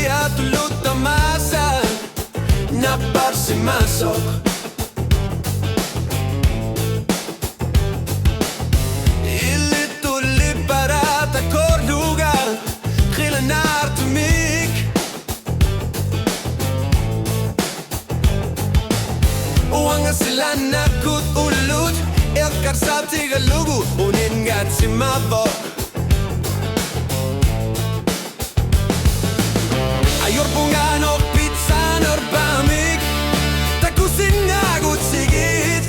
siya tulot tamasa na parsimasok. Ilituli para takor lugar Gilan naar tumik Uang sila nakut ulut Elkar sa tigalugu Unin ngat si mabok Ayor punganok pizza norbamik Takusin ngagut sigit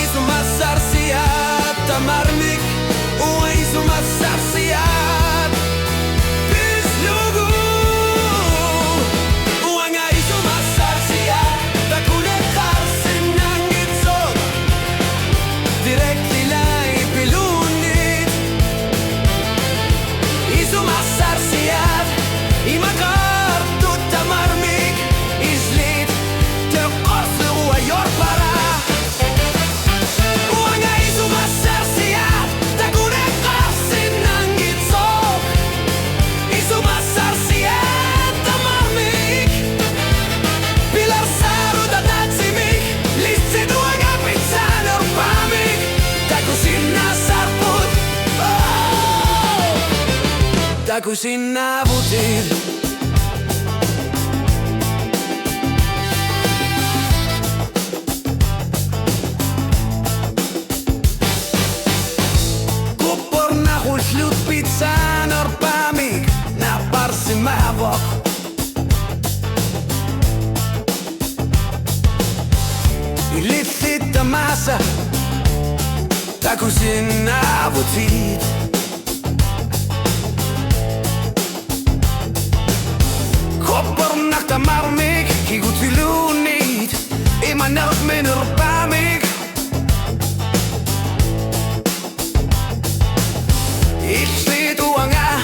Isu masar siat tamarmik Ua isu masar siat Pislugu Ua nga isu masar siat Takunekar sinangit sot Direct nilay pilunit Isu masar siat Imakar tut tamarmik Islit Te korsu ayor para Kusina butil Kupor na hulslut pizza norpamik Na parsimavok Ilitlit tamasa Ta kusina butil Koppernacht tamarmik, higut vilunit Imanelt minner pamik Ik zit uanga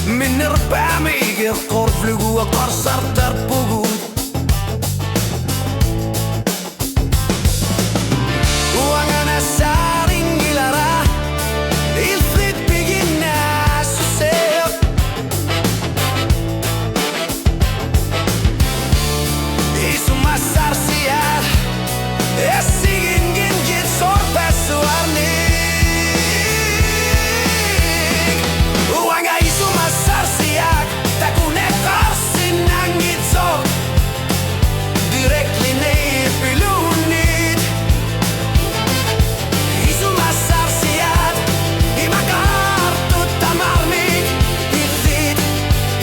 minner pamik Korflugu a korsar tarpugut Uanga na saring ilara Il frit begina susel Masar siar Esigin gingit sorpes warnik Uanga isu masar siak Takunekar sinangit sok Directly near pilunit Isu masar siak Imakar tut tamarmik Irzit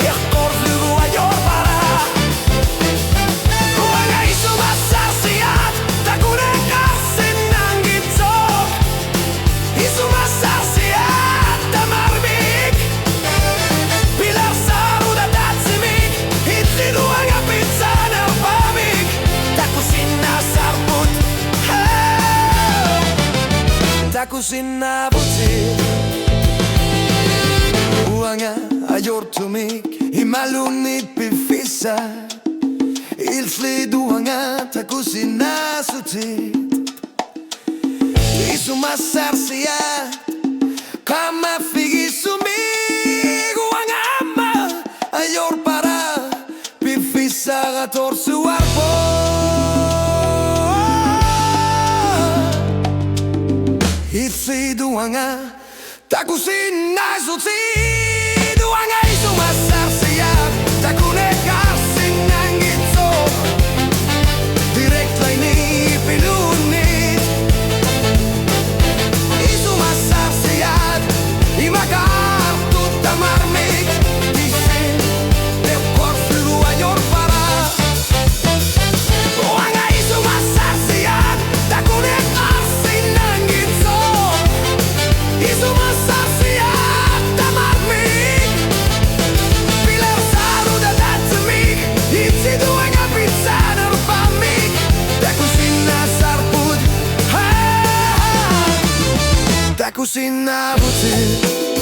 Ekor flugu ayor para Kusina butil Uanga ayor tumik Imalunit pifisa Il flid uanga ta kusina sutit Isu masar siya Kama figi sumig Uanga ama ayor para Pifisa gator su arpo Itzi duanga Takusina suti Duanga isu masar siak Takunekar sinangit sok Direct laini pilunit Isu masar siak Imakar tut tamarmik Isin Te korflu ayor para Duanga isu masar siak Takunekar sinangit sok Isu masar siak tamarmik Pilar saru da datsmik Itzi duanga pizza nerpamik Ta kusina sarput Ta kusina butil